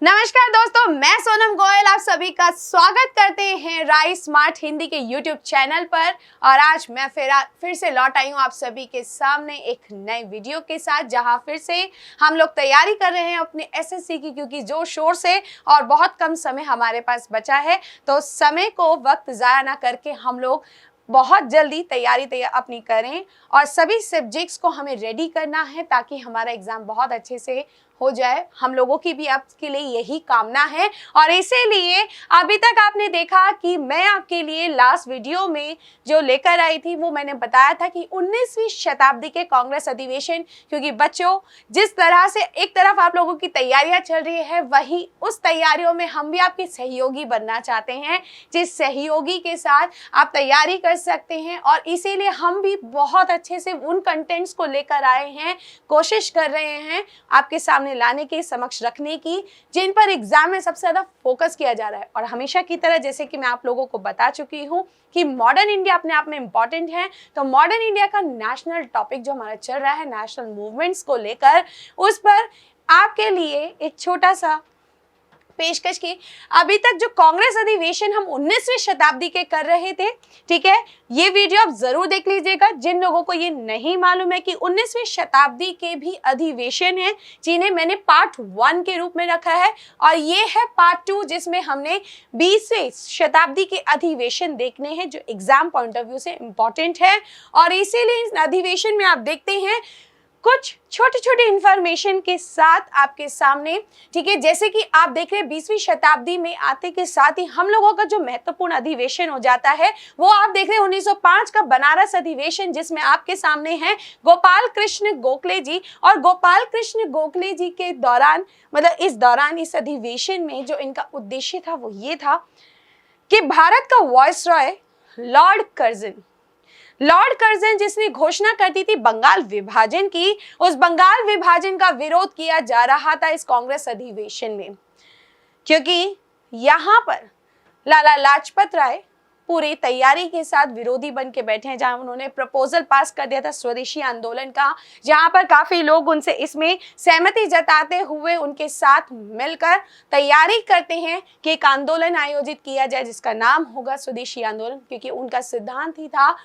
नमस्कार दोस्तों, मैं सोनम गोयल आप सभी का स्वागत करते हैं राइस स्मार्ट हिंदी के यूट्यूब चैनल पर। और आज मैं फिर से लौट आई हूँ आप सभी के सामने एक नए वीडियो के साथ, जहां फिर से हम लोग तैयारी कर रहे हैं अपने एसएससी की, क्योंकि जोर शोर से और बहुत कम समय हमारे पास बचा है। तो समय को वक्त ज़ाया ना करके हम लोग बहुत जल्दी तैयारी अपनी करें और सभी सब्जेक्ट्स को हमें रेडी करना है ताकि हमारा एग्ज़ाम बहुत अच्छे से हो जाए। हम लोगों की भी आपके लिए यही कामना है और इसीलिए अभी तक आपने देखा कि मैं आपके लिए लास्ट वीडियो में जो लेकर आई थी वो मैंने बताया था कि 19वीं शताब्दी के कांग्रेस अधिवेशन, क्योंकि बच्चों जिस तरह से एक तरफ आप लोगों की तैयारियां चल रही है, वही उस तैयारियों में हम भी आपके सहयोगी बनना चाहते हैं, जिस सहयोगी के साथ आप तैयारी कर सकते हैं। और इसीलिए हम भी बहुत अच्छे से उन कंटेंट्स को लेकर आए हैं, कोशिश कर रहे हैं आपके सामने लाने के, समक्ष रखने की, जिन पर एग्जाम में सबसे ज्यादा फोकस किया जा रहा है। और हमेशा की तरह जैसे कि मैं आप लोगों को बता चुकी हूं कि मॉडर्न इंडिया अपने आप में इंपॉर्टेंट है, तो मॉडर्न इंडिया का नेशनल टॉपिक जो हमारा चल रहा है नेशनल मूवमेंट्स को लेकर, उस पर आपके लिए एक छोटा सा पेशकश की। अभी तक जो कांग्रेस अधिवेशन हम 19वीं शताब्दी के कर रहे थे, ठीक है, ये वीडियो आप जरूर देख लीजिएगा। जिन लोगों को ये नहीं मालूम है कि 19वीं शताब्दी के भी अधिवेशन है, जिन्हें मैंने पार्ट 1 के रूप में रखा है, और ये है पार्ट 2 जिसमें हमने 20वीं शताब्दी के अधिवेशन देखने हैं जो एग्जाम पॉइंट ऑफ व्यू से इंपॉर्टेंट है। और इसीलिए इस अधिवेशन में आप देखते हैं कुछ छोटी छोटी इंफॉर्मेशन के साथ आपके सामने, ठीक है, जैसे कि आप देख रहे हैं 20वीं शताब्दी में आते के साथ ही हम लोगों का जो महत्वपूर्ण अधिवेशन हो जाता है वो आप देख रहे हैं 1905 का बनारस अधिवेशन, जिसमें आपके सामने हैं गोपाल कृष्ण गोखले जी। और गोपाल कृष्ण गोखले जी के दौरान, मतलब इस अधिवेशन में जो इनका उद्देश्य था वो ये था कि भारत का वायसरॉय लॉर्ड कर्जन जिसने घोषणा कर दी थी बंगाल विभाजन की, उस बंगाल विभाजन का विरोध किया जा रहा था इस कांग्रेस अधिवेशन में, क्योंकि यहाँ पर लाला लाजपत राय पूरी तैयारी के साथ विरोधी बन के बैठे हैं, जहां उन्होंने प्रपोजल पास कर दिया था स्वदेशी आंदोलन का, जहां पर काफी लोग उनसे इसमें सहमति जताते हुए उनके साथ मिलकर तैयारी करते हैं कि एक आंदोलन आयोजित किया जाए जिसका नाम होगा स्वदेशी आंदोलन, क्योंकि उनका सिद्धांत ही था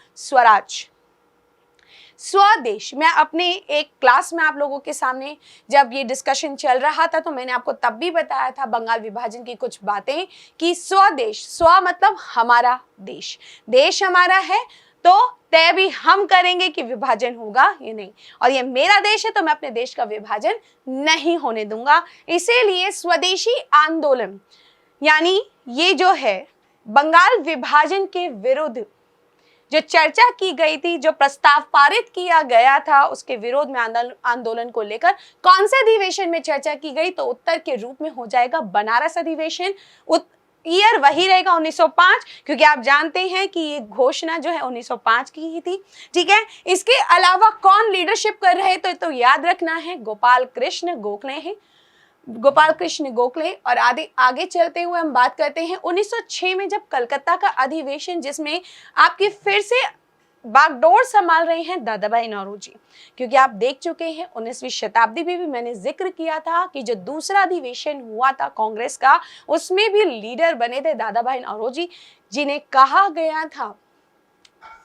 स्वदेश। मैं अपने एक क्लास में आप लोगों के सामने जब ये डिस्कशन चल रहा था तो मैंने आपको तब भी बताया था बंगाल विभाजन की कुछ बातें कि स्वदेश, स्व मतलब हमारा देश, देश हमारा है तो तय भी हम करेंगे कि विभाजन होगा ये नहीं, और ये मेरा देश है तो मैं अपने देश का विभाजन नहीं होने दूंगा। इसीलिए स्वदेशी आंदोलन यानी ये जो है बंगाल विभाजन के विरुद्ध जो चर्चा की गई थी, जो प्रस्ताव पारित किया गया था, उसके विरोध में आंदोलन को लेकर कौन से अधिवेशन में चर्चा की गई, तो उत्तर के रूप में हो जाएगा बनारस अधिवेशन। ईयर वही रहेगा 1905, क्योंकि आप जानते हैं कि ये घोषणा जो है 1905 की ही थी, ठीक है। इसके अलावा कौन लीडरशिप कर रहे तो याद रखना है गोपाल कृष्ण गोखले हैं, गोपाल कृष्ण गोखले। और आगे चलते हुए हम बात करते हैं 1906 में जब कलकत्ता का अधिवेशन, जिसमें आपकी फिर से बागडोर संभाल रहे हैं दादा भाई नौरोजी, क्योंकि आप देख चुके हैं 19वीं शताब्दी में भी मैंने जिक्र किया था कि जो दूसरा अधिवेशन हुआ था कांग्रेस का, उसमें भी लीडर बने थे दादा भाई नौरोजी, जिन्हें कहा गया था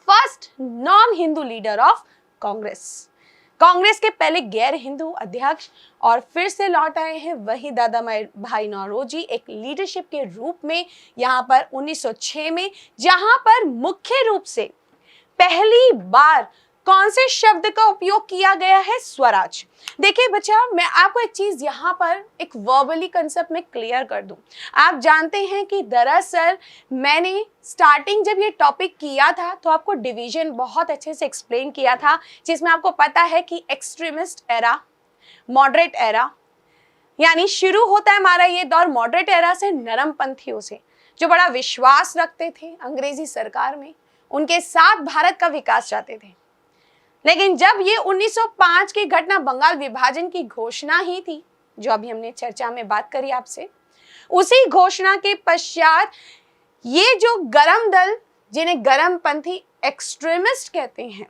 first non Hindu leader of Congress के पहले गैर हिंदू अध्यक्ष, और फिर से लौट आए हैं वही दादा भाई नौरोजी एक लीडरशिप के रूप में यहाँ पर 1906 में, जहां पर मुख्य रूप से पहली बार कौन से शब्द का उपयोग किया गया है, स्वराज। देखिए बच्चा, मैं आपको एक चीज यहाँ पर एक वर्बली कंसेप्ट में क्लियर कर दूं। आप जानते हैं कि दरअसल मैंने स्टार्टिंग जब ये टॉपिक किया था तो आपको डिवीजन बहुत अच्छे से एक्सप्लेन किया था, जिसमें आपको पता है कि एक्सट्रीमिस्ट एरा, मॉडरेट एरा, यानी शुरू होता है हमारा ये दौर मॉडरेट एरा से, नरमपंथियों से जो बड़ा विश्वास रखते थे अंग्रेजी सरकार में, उनके साथ भारत का विकास चाहते थे। लेकिन जब ये 1905 की घटना बंगाल विभाजन की घोषणा ही थी, जो अभी हमने चर्चा में बात करी आपसे, उसी घोषणा के पश्चात ये जो गरम दल, जिन्हें गरमपंथी एक्सट्रीमिस्ट कहते हैं,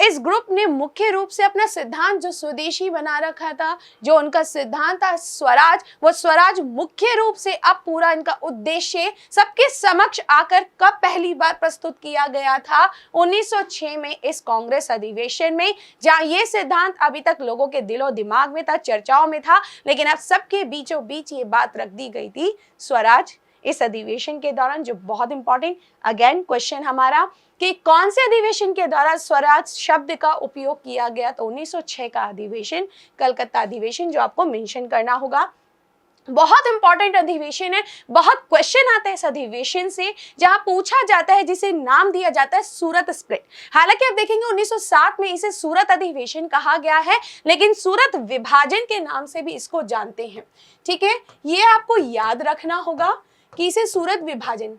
इस ग्रुप ने मुख्य रूप से अपना सिद्धांत जो स्वदेशी बना रखा था, जो उनका सिद्धांत था स्वराज, वो स्वराज मुख्य रूप से अब पूरा इनका उद्देश्य सबके समक्ष आकर कब पहली बार प्रस्तुत किया गया था, 1906 में इस कांग्रेस अधिवेशन में, जहां ये सिद्धांत अभी तक लोगों के दिलो दिमाग में था, चर्चाओं में था, लेकिन अब सबके बीचों बीच ये बात रख दी गई थी स्वराज इस अधिवेशन के दौरान। जो बहुत इंपॉर्टेंट अगेन क्वेश्चन हमारा कि कौन से अधिवेशन के दौरान स्वराज शब्द का उपयोग किया गया, तो 1906 का अधिवेशन, कलकत्ता अधिवेशन, जो आपको मेंशन करना होगा। बहुत इंपॉर्टेंट अधिवेशन है, बहुत क्वेश्चन आते हैं इस अधिवेशन से, जहां पूछा जाता है, जिसे नाम दिया जाता है सूरत स्प्लिट। हालांकि आप देखेंगे 1907 में इसे सूरत अधिवेशन कहा गया है, लेकिन सूरत विभाजन के नाम से भी इसको जानते हैं। ठीक है, ये आपको याद रखना होगा कि इसे सूरत विभाजन,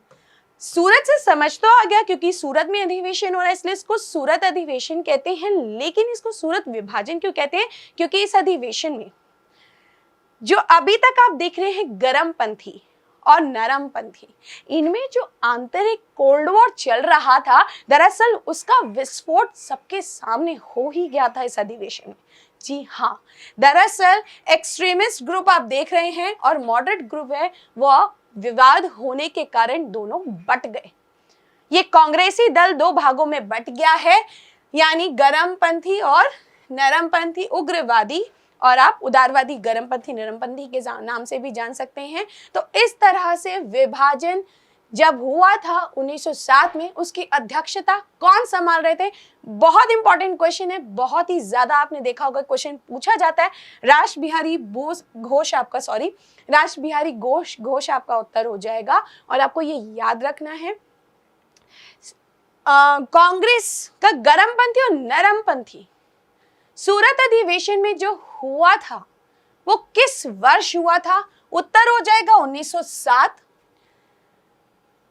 सूरत से समझ तो आ गया क्योंकि सूरत में अधिवेशन हो रहा है इसलिए इसको सूरत अधिवेशन कहते हैं, लेकिन इसको सूरत विभाजन क्यों कहते हैं? क्योंकि इस अधिवेशन में जो अभी तक आप देख रहे हैं गरमपंथी और नरमपंथी, इनमें जो आंतरिक कोल्ड वॉर चल रहा था, दरअसल उसका विस्फोट सबके सामने हो ही गया था इस अधिवेशन में। जी हाँ, दरअसल एक्सट्रीमिस्ट ग्रुप आप देख रहे हैं और मॉडरेट ग्रुप है, वह विवाद होने के कारण दोनों बट गए। ये कांग्रेसी दल दो भागों में बट गया है, यानी गरमपंथी और नरमपंथी, उग्रवादी और आप उदारवादी, गरमपंथी नरमपंथी के नाम से भी जान सकते हैं। तो इस तरह से विभाजन जब हुआ था 1907 में, उसकी अध्यक्षता कौन संभाल रहे थे? बहुत इंपॉर्टेंट क्वेश्चन है, बहुत ही ज्यादा आपने देखा होगा क्वेश्चन पूछा जाता है। रासबिहारी घोष आपका उत्तर हो जाएगा और आपको ये याद रखना है। कांग्रेस का गरमपंथी और नरमपंथी सूरत अधिवेशन में जो हुआ था वो किस वर्ष हुआ था? उत्तर हो जाएगा 1907।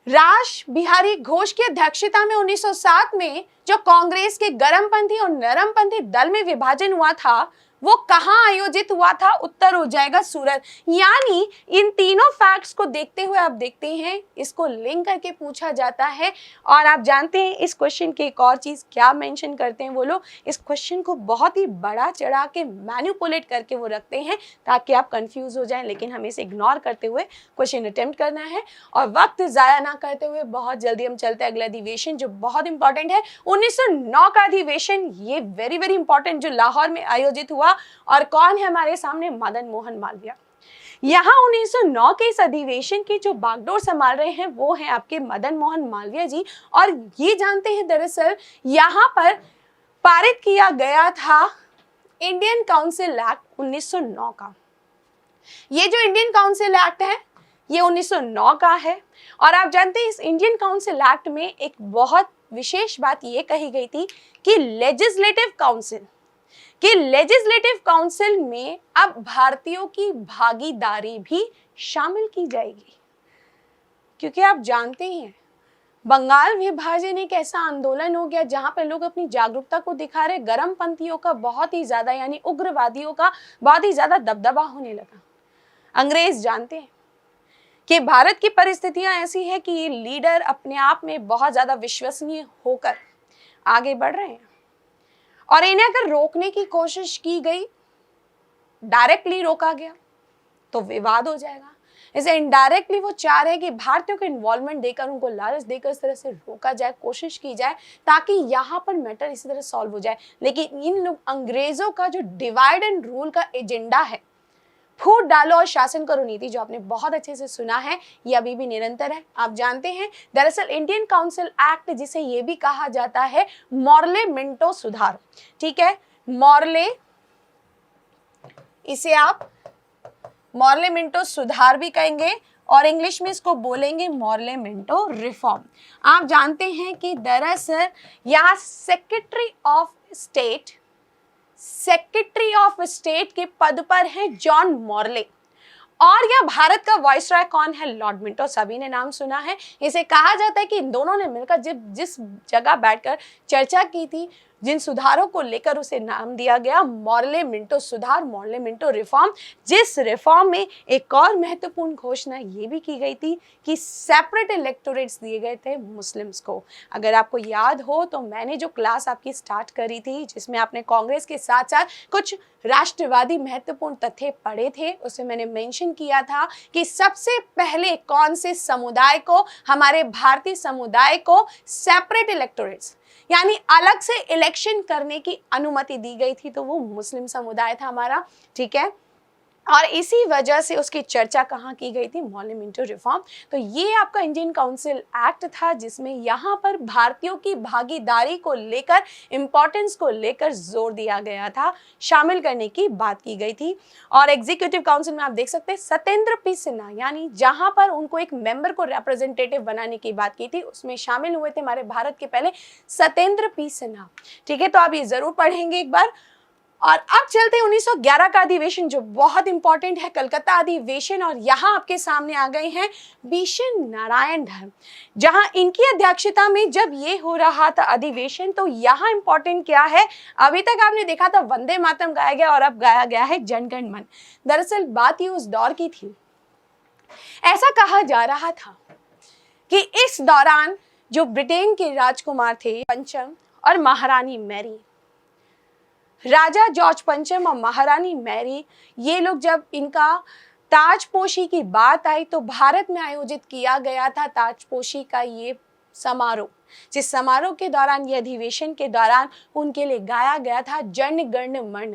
रासबिहारी घोष की अध्यक्षता में 1907 में जो कांग्रेस के गरमपंथी और नरमपंथी दल में विभाजन हुआ था, वो कहां आयोजित हुआ था? उत्तर हो जाएगा सूरत। यानी इन तीनों फैक्ट्स को देखते हुए आप देखते हैं इसको लिंक करके पूछा जाता है। और आप जानते हैं इस क्वेश्चन की एक और चीज क्या मेंशन करते हैं वो लोग, इस क्वेश्चन को बहुत ही बड़ा चढ़ा के मैनिपुलेट करके वो रखते हैं ताकि आप कंफ्यूज हो जाएं, लेकिन हमें इसे इग्नोर करते हुए क्वेश्चन अटेम्प्ट करना है और वक्त जाया ना करते हुए बहुत जल्दी हम चलते हैं अगले अधिवेशन जो बहुत इंपॉर्टेंट है, 1909 का अधिवेशन। ये वेरी वेरी इंपॉर्टेंट, जो लाहौर में आयोजित हुआ। और कौन है हमारे सामने? मदन मोहन मालवीय। यहाँ 1909 के इस अधिवेशन की जो बागडोर संभाल रहे हैं वो है आपके मदन मोहन मालवीय जी। और ये जानते हैं दरअसल यहाँ पर पारित किया गया था इंडियन काउंसिल एक्ट 1909 का। ये जो इंडियन काउंसिल एक्ट है ये 1909 का है। और आप जानते हैं इस इंडियन काउंसिल एक्ट में एक बहुत विशेष बात ये कही गई थी कि लेजिस्लेटिव काउंसिल में अब भारतीयों की भागीदारी भी शामिल की जाएगी। क्योंकि आप जानते हैं बंगाल विभाजन एक ऐसा आंदोलन हो गया जहां पर लोग अपनी जागरूकता को दिखा रहे, गरमपंथियों का बहुत ही ज्यादा यानी उग्रवादियों का बहुत ही ज्यादा दबदबा होने लगा। अंग्रेज जानते हैं कि भारत की परिस्थितियां ऐसी है कि ये लीडर अपने आप में बहुत ज्यादा विश्वसनीय होकर आगे बढ़ रहे हैं और इन्हें अगर रोकने की कोशिश की गई, डायरेक्टली रोका गया तो विवाद हो जाएगा। इसे इनडायरेक्टली वो चाह रहे हैं कि भारतीयों को इन्वॉल्वमेंट देकर, उनको लालच देकर इस तरह से रोका जाए, कोशिश की जाए ताकि यहाँ पर मैटर इसी तरह सॉल्व हो जाए। लेकिन इन लोग अंग्रेजों का जो डिवाइड एंड रूल का एजेंडा है, फूट डालो और शासन करो नीति, जो आपने बहुत अच्छे से सुना है, ये अभी भी निरंतर है। आप जानते हैं दरअसल इंडियन काउंसिल एक्ट, जिसे ये भी कहा जाता है मॉर्ले मिंटो सुधार, ठीक है, मॉर्ले, इसे आप मॉर्ले मिंटो सुधार भी कहेंगे और इंग्लिश में इसको बोलेंगे मॉर्ले मिंटो रिफॉर्म। आप जानते हैं कि दरअसल यहाँ सेक्रेटरी ऑफ स्टेट के पद पर है जॉन मॉर्ले और यह भारत का वाइसरॉय कौन है? Lord Minto. सभी ने नाम सुना है। इसे कहा जाता है कि इन दोनों ने मिलकर जिस जगह बैठकर चर्चा की थी जिन सुधारों को लेकर उसे नाम दिया गया मॉर्ले मिंटो सुधार, मॉर्ले मिंटो रिफॉर्म, जिस रिफॉर्म में एक और महत्वपूर्ण घोषणा ये भी की गई थी कि सेपरेट इलेक्टोरेट्स दिए गए थे मुस्लिम्स को। अगर आपको याद हो तो मैंने जो क्लास आपकी स्टार्ट करी थी जिसमें आपने कांग्रेस के साथ साथ कुछ राष्ट्रवादी महत्वपूर्ण तथ्य पढ़े थे, उसमें मैंने मेंशन किया था कि सबसे पहले कौन से समुदाय को, हमारे भारतीय समुदाय को सेपरेट इलेक्टोरेट्स यानी अलग से इलेक्शन करने की अनुमति दी गई थी, तो वो मुस्लिम समुदाय था हमारा, ठीक है। और इसी वजह से उसकी चर्चा कहाँ की गई थी, मॉर्ले मिंटो रिफॉर्म। तो ये आपका इंडियन काउंसिल एक्ट था जिसमें यहाँ पर भारतीयों की भागीदारी को लेकर, इंपॉर्टेंस को लेकर जोर दिया गया था, शामिल करने की बात की गई थी। और एग्जीक्यूटिव काउंसिल में आप देख सकते हैं सत्येंद्र पी सिन्हा, यानी जहाँ पर उनको एक मेंबर को रिप्रेजेंटेटिव बनाने की बात की थी उसमें शामिल हुए थे हमारे भारत के पहले सत्येंद्र पी सिन्हा, ठीक है। तो आप ये जरूर पढ़ेंगे एक बार। और अब चलते हैं 1911 का अधिवेशन जो बहुत इंपॉर्टेंट है, कलकत्ता अधिवेशन। और यहाँ आपके सामने आ गए हैं बीशन नारायण धर्म, जहाँ इनकी अध्यक्षता में जब ये हो रहा था अधिवेशन, तो यहाँ इंपॉर्टेंट क्या है, अभी तक आपने देखा था वंदे मातरम गाया गया और अब गाया गया है जन गण मन। दरअसल बात ये उस दौर की थी, ऐसा कहा जा रहा था कि इस दौरान जो ब्रिटेन के राजकुमार थे पंचम और महारानी मैरी, राजा जॉर्ज पंचम और महारानी मैरी, ये लोग जब इनका ताजपोशी की बात आई तो भारत में आयोजित किया गया था ताजपोशी का ये समारोह, जिस समारोह के दौरान, ये अधिवेशन के दौरान उनके लिए गाया गया था जन गण मन।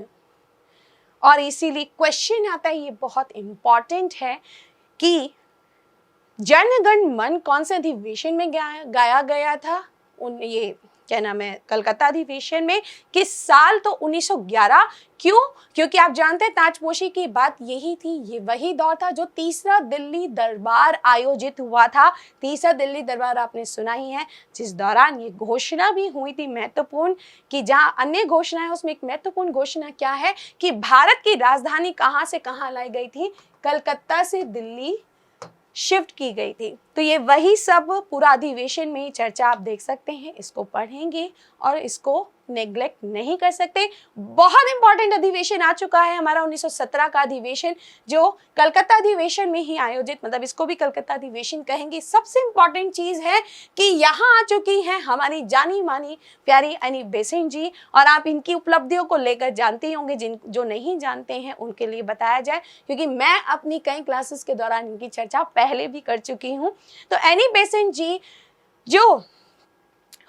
और इसीलिए क्वेश्चन आता है, ये बहुत इंपॉर्टेंट है कि जन गण मन कौन से अधिवेशन में गाया गया था, ये क्या नाम है, कलकत्ता अधिवेशन में, किस साल, तो 1911। क्यों? क्योंकि आप जानते हैं ताजपोशी की बात यही थी, ये वही दौर था जो तीसरा दिल्ली दरबार आयोजित हुआ था। तीसरा दिल्ली दरबार आपने सुना ही है, जिस दौरान ये घोषणा भी हुई थी महत्वपूर्ण, कि जहां अन्य घोषणा है उसमें एक महत्वपूर्ण घोषणा क्या है कि भारत की राजधानी कहां से कहां लाई गई थी, कलकत्ता से दिल्ली शिफ्ट की गई थी। तो ये वही सब पूरा अधिवेशन में चर्चा आप देख सकते हैं, इसको पढ़ेंगे और इसको नेग्लेक्ट नहीं कर सकते। बहुत इंपॉर्टेंट अधिवेशन आ चुका है हमारा 1917 का अधिवेशन, जो कलकत्ता अधिवेशन में ही आयोजित, मतलब इसको भी कलकत्ता अधिवेशन कहेंगे। सबसे इंपॉर्टेंट चीज है कि यहाँ आ चुकी हैं हमारी जानी मानी प्यारी एनी बेसेंट जी, और आप इनकी उपलब्धियों को लेकर जानते ही होंगे, जिन जो नहीं जानते हैं उनके लिए बताया जाए, क्योंकि मैं अपनी कई क्लासेस के दौरान इनकी चर्चा पहले भी कर चुकी हूँ। तो एनी बेसेंट जी जो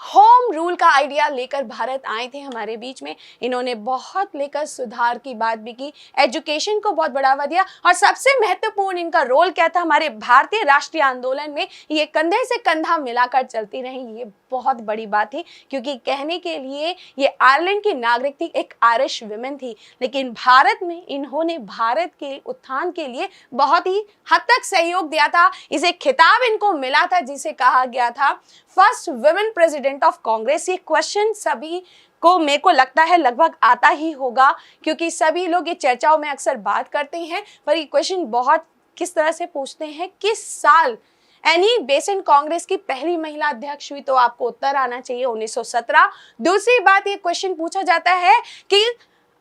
होम रूल का आइडिया लेकर भारत आए थे हमारे बीच में, इन्होंने बहुत लेकर सुधार की बात भी की, एजुकेशन को बहुत बढ़ावा दिया, और सबसे महत्वपूर्ण इनका रोल क्या था हमारे भारतीय राष्ट्रीय आंदोलन में, ये कंधे से कंधा मिलाकर चलती रही। ये बहुत बड़ी बात थी, क्योंकि कहने के लिए ये आयरलैंड की नागरिक थी, एक आयरिश विमेन थी, लेकिन भारत में इन्होंने भारत के उत्थान के लिए बहुत ही हद तक सहयोग दिया था। इसे खिताब इनको मिला था जिसे कहा गया था first women president of Congress. ये क्वेश्चन सभी को, मेरे को लगता है लगभग आता ही होगा, क्योंकि सभी लोग ये चर्चाओं में अक्सर बात करते हैं, पर ये क्वेश्चन बहुत किस तरह से पूछते हैं, किस साल एनी बेसेंट कांग्रेस की पहली महिला अध्यक्ष हुई, तो आपको उत्तर आना चाहिए 1917। दूसरी बात, ये क्वेश्चन पूछा जाता है कि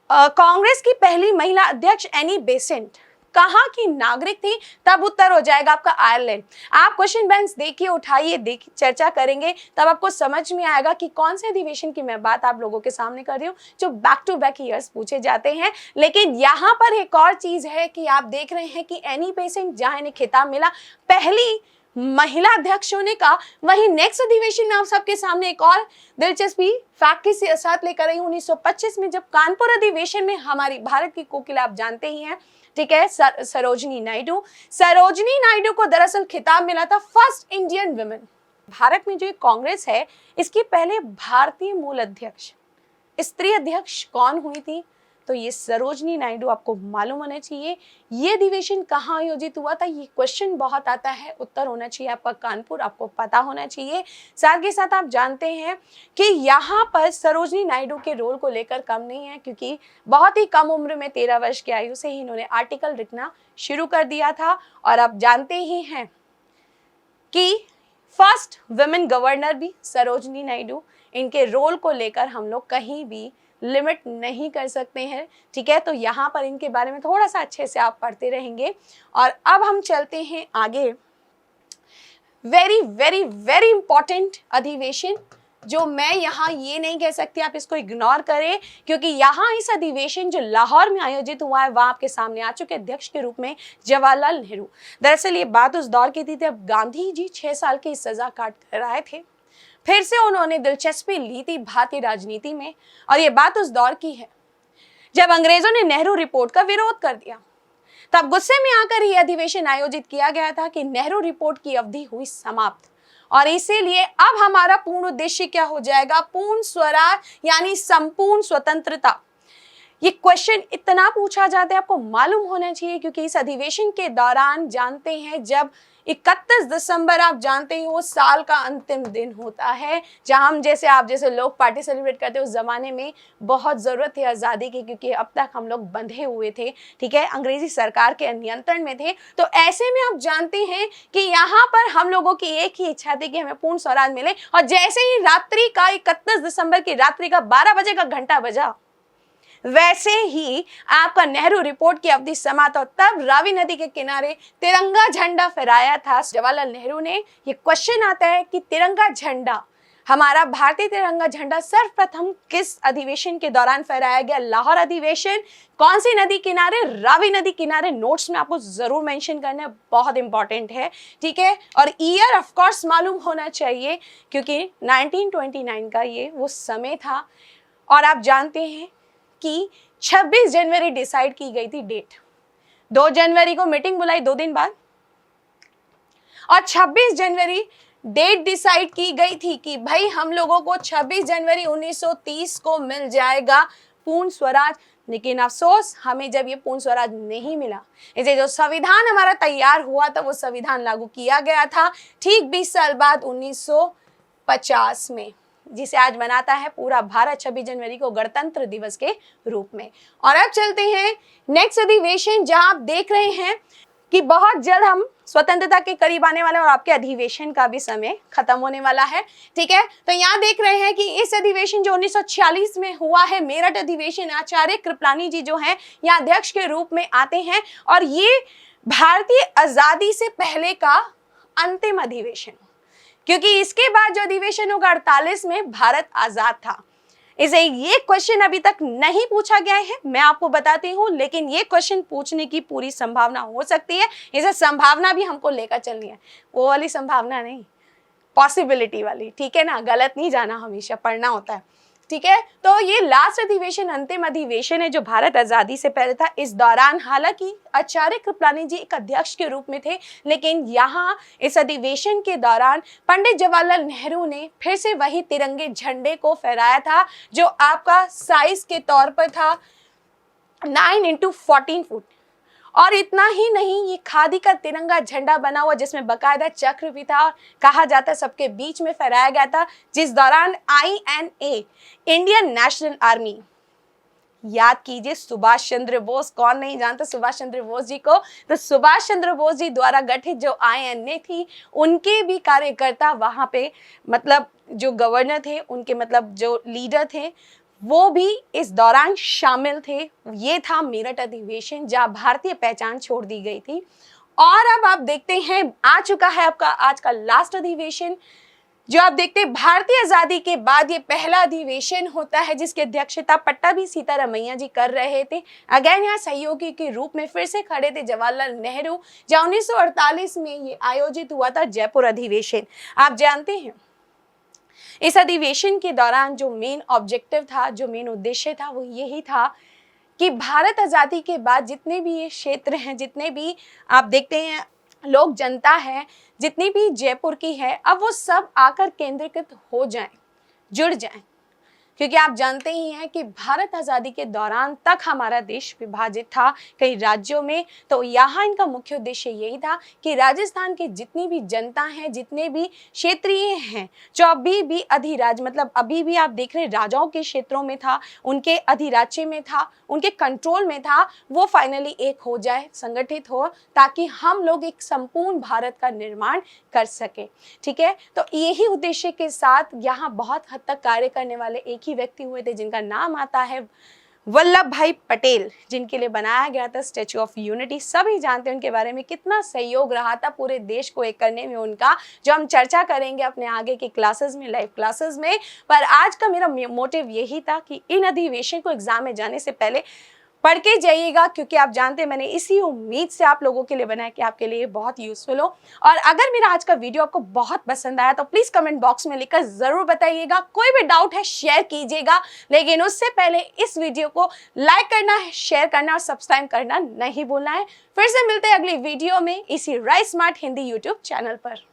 कांग्रेस की पहली महिला अध्यक्ष एनी बेसेंट कहाँ की नागरिक थी, तब उत्तर हो जाएगा आपका आयरलैंड। आप क्वेश्चन बैंक देखिए, उठाइए, चर्चा करेंगे, तब आपको समझ में आएगा कि कौन से अधिवेशन की मैं बात आप लोगों के सामने कर रही हूँ, जो बैक टू बैक ईयर्स पूछे जाते हैं। लेकिन यहाँ पर एक और चीज है कि आप देख रहे हैं कि एनी बेसेंट जहाँ इन्हें खिताब मिला पहली महिला अध्यक्ष होने का, वही नेक्स्ट अधिवेशन में आप सबके सामने एक और दिलचस्पी फैक्ट के साथ लेकर आई 1925 में, जब कानपुर अधिवेशन में हमारी भारत की कोकिला आप जानते ही हैं, ठीक है, सरोजनी नायडू को दरअसल खिताब मिला था फर्स्ट इंडियन वुमेन। भारत में जो कांग्रेस है, इसकी पहले भारतीय मूल अध्यक्ष, स्त्री अध्यक्ष कौन हुई थी, तो ये सरोजनी नायडू, आपको मालूम होना चाहिए। ये अधिवेशन कहाँ आयोजित हुआ था, ये क्वेश्चन बहुत आता है, उत्तर होना चाहिए आपका कानपुर, आपको पता होना चाहिए। साथ के साथ आप जानते हैं कि यहाँ पर सरोजनी नायडू के रोल को लेकर कम नहीं है, क्योंकि बहुत ही कम उम्र में 13 वर्ष की आयु से ही इन्होंने आर्टिकल लिखना शुरू कर दिया था। और आप जानते ही हैं कि फर्स्ट वुमेन गवर्नर भी सरोजनी नायडू। इनके रोल को लेकर हम लोग कहीं भी लिमिट नहीं कर सकते हैं, ठीक है। तो यहाँ पर इनके बारे में थोड़ा सा अच्छे से आप पढ़ते रहेंगे। और अब हम चलते हैं आगे। वेरी वेरी वेरी इंपॉर्टेंट अधिवेशन, जो मैं यहाँ ये नहीं कह सकती आप इसको इग्नोर करें, क्योंकि यहाँ इस अधिवेशन जो लाहौर में आयोजित हुआ है वह आपके सामने आ चुके अध्यक्ष के रूप में जवाहरलाल नेहरू। दरअसल ये बात उस दौर की थी जब गांधी जी 6 साल की सजा काट कर आए थे। फिर से उन्होंने दिलचस्पी ली थी भारतीय राजनीति में, और ये बात उस दौर की है जब अंग्रेजों ने नेहरू रिपोर्ट का विरोध कर दिया। तब गुस्से में आकर यह अधिवेशन आयोजित किया गया था कि नेहरू रिपोर्ट की अवधि हुई समाप्त, और इसीलिए अब हमारा पूर्ण उद्देश्य क्या हो जाएगा, पूर्ण स्वराज यानी संपूर्ण स्वतंत्रता। ये क्वेश्चन इतना पूछा जाता है, आपको मालूम होना चाहिए, क्योंकि इस अधिवेशन के दौरान जानते हैं जब 31 दिसंबर आप जानते हो साल का अंतिम दिन होता है, जहां हम जैसे आप जैसे लोग पार्टी सेलिब्रेट करते हैं। उस जमाने में बहुत जरूरत थी आज़ादी की, क्योंकि अब तक हम लोग बंधे हुए थे, ठीक है, अंग्रेजी सरकार के नियंत्रण में थे। तो ऐसे में आप जानते हैं कि यहाँ पर हम लोगों की एक ही इच्छा थी कि हमें पूर्ण स्वराज मिले। और जैसे ही रात्रि का 31 दिसंबर की रात्रि का 12 बजे का घंटा बजा, वैसे ही आपका नेहरू रिपोर्ट की अवधि समाप्त, और तब रावी नदी के किनारे तिरंगा झंडा फहराया था जवाहरलाल नेहरू ने। ये क्वेश्चन आता है कि तिरंगा झंडा, हमारा भारतीय तिरंगा झंडा सर्वप्रथम किस अधिवेशन के दौरान फहराया गया? लाहौर अधिवेशन। कौन सी नदी किनारे? रावी नदी किनारे। नोट्स में आपको जरूर मेंशन करना है, बहुत इंपॉर्टेंट है, ठीक है। और ईयर ऑफ कोर्स मालूम होना चाहिए, क्योंकि 1929 का ये वो समय था। और आप जानते हैं कि 26 जनवरी डिसाइड की गई थी डेट। 2 जनवरी को मीटिंग बुलाई 2 दिन बाद, और 26 जनवरी डेट डिसाइड की गई थी कि भाई हम लोगों को 26 जनवरी 1930 को मिल जाएगा पूर्ण स्वराज। लेकिन अफसोस, हमें जब ये पूर्ण स्वराज नहीं मिला। इसे जो संविधान हमारा तैयार हुआ था वो संविधान लागू किया गया था ठीक 20 साल बाद 1950 में, जिसे आज मनाता है पूरा भारत 26 जनवरी को गणतंत्र दिवस के रूप में। और अब चलते हैं नेक्स्ट अधिवेशन, जहां आप देख रहे हैं कि बहुत जल्द हम स्वतंत्रता के करीब आने वाले हैं और आपके अधिवेशन का भी समय खत्म होने वाला है, ठीक है। तो यहाँ देख रहे हैं कि इस अधिवेशन जो 1946 में हुआ है, मेरठ अधिवेशन, आचार्य कृपलानी जी जो हैं यहाँ अध्यक्ष के रूप में आते हैं, और ये भारतीय आजादी से पहले का अंतिम अधिवेशन, क्योंकि इसके बाद जो अधिवेशन होगा 48 में भारत आजाद था। इसे ये क्वेश्चन अभी तक नहीं पूछा गया है, मैं आपको बताती हूँ, लेकिन ये क्वेश्चन पूछने की पूरी संभावना हो सकती है। इसे संभावना भी हमको लेकर चलनी है, वो वाली संभावना नहीं, पॉसिबिलिटी वाली, ठीक है ना। गलत नहीं जाना, हमेशा पढ़ना होता है, ठीक है। तो ये लास्ट अधिवेशन, अंतिम अधिवेशन है जो भारत आजादी से पहले था। इस दौरान हालांकि आचार्य कृपलानी जी एक अध्यक्ष के रूप में थे, लेकिन यहाँ इस अधिवेशन के दौरान पंडित जवाहरलाल नेहरू ने फिर से वही तिरंगे झंडे को फहराया था, जो आपका साइज के तौर पर था 9x14 फुट। और इतना ही नहीं, ये खादी का तिरंगा झंडा बना हुआ जिसमें बकायदा चक्र भी था, और कहा जाता है सबके बीच में फहराया गया था, जिस दौरान INA इंडियन नेशनल आर्मी, याद कीजिए सुभाष चंद्र बोस, कौन नहीं जानता सुभाष चंद्र बोस जी को। तो सुभाष चंद्र बोस जी द्वारा गठित जो INA थी, उनके भी कार्यकर्ता वहां पे, मतलब जो गवर्नर थे उनके, मतलब जो लीडर थे, वो भी इस दौरान शामिल थे। ये था मेरठ अधिवेशन, जहां भारतीय पहचान छोड़ दी गई थी। और अब आप देखते हैं, आ चुका है आपका आज का लास्ट अधिवेशन, जो आप देखते हैं भारतीय आजादी के बाद ये पहला अधिवेशन होता है, जिसकी अध्यक्षता पट्टाभी सीतारामैया जी कर रहे थे। अगेन यहाँ सहयोगी के रूप में फिर से खड़े थे जवाहरलाल नेहरू, जहाँ 1948 में ये आयोजित हुआ था जयपुर अधिवेशन। आप जानते हैं इस अधिवेशन के दौरान जो मेन ऑब्जेक्टिव था, जो मेन उद्देश्य था, वो यही था कि भारत आजादी के बाद जितने भी ये क्षेत्र हैं, जितने भी आप देखते हैं लोग, जनता है, जितनी भी जयपुर की है, अब वो सब आकर केंद्रीकृत हो जाएं, जुड़ जाएं, क्योंकि आप जानते ही हैं कि भारत आज़ादी के दौरान तक हमारा देश विभाजित था कई राज्यों में। तो यहाँ इनका मुख्य उद्देश्य यही था कि राजस्थान की जितनी भी जनता है, जितने भी क्षेत्रीय हैं, जो अभी भी अधिराज मतलब अभी भी आप देख रहे राजाओं के क्षेत्रों में था, उनके अधिराज्य में था, उनके कंट्रोल में था, वो फाइनली एक हो जाए, संगठित हो, ताकि हम लोग एक संपूर्ण भारत का निर्माण कर सके। ठीक है, तो यही उद्देश्य के साथ यहाँ बहुत हद तक कार्य करने वाले एक ही व्यक्ति हुए थे जिनका नाम आता है वल्लभ भाई पटेल, जिनके लिए बनाया गया था स्टैच्यू ऑफ यूनिटी। सभी जानते हैं उनके बारे में कितना सहयोग रहा था पूरे देश को एक करने में उनका, जो हम चर्चा करेंगे अपने आगे की क्लासेस में, लाइव क्लासेस में। पर आज का मेरा मोटिव यही था कि इन अधिवेशन को एग्जाम में जाने से पहले पढ़ के जाइएगा, क्योंकि आप जानते हैं मैंने इसी उम्मीद से आप लोगों के लिए बनाया कि आपके लिए बहुत यूजफुल हो। और अगर मेरा आज का वीडियो आपको बहुत पसंद आया तो प्लीज कमेंट बॉक्स में लिखकर जरूर बताइएगा। कोई भी डाउट है शेयर कीजिएगा, लेकिन उससे पहले इस वीडियो को लाइक करना है, शेयर करना और सब्सक्राइब करना नहीं भूलना है। फिर से मिलते हैं अगली वीडियो में इसी rise smart Hindi YouTube channel पर।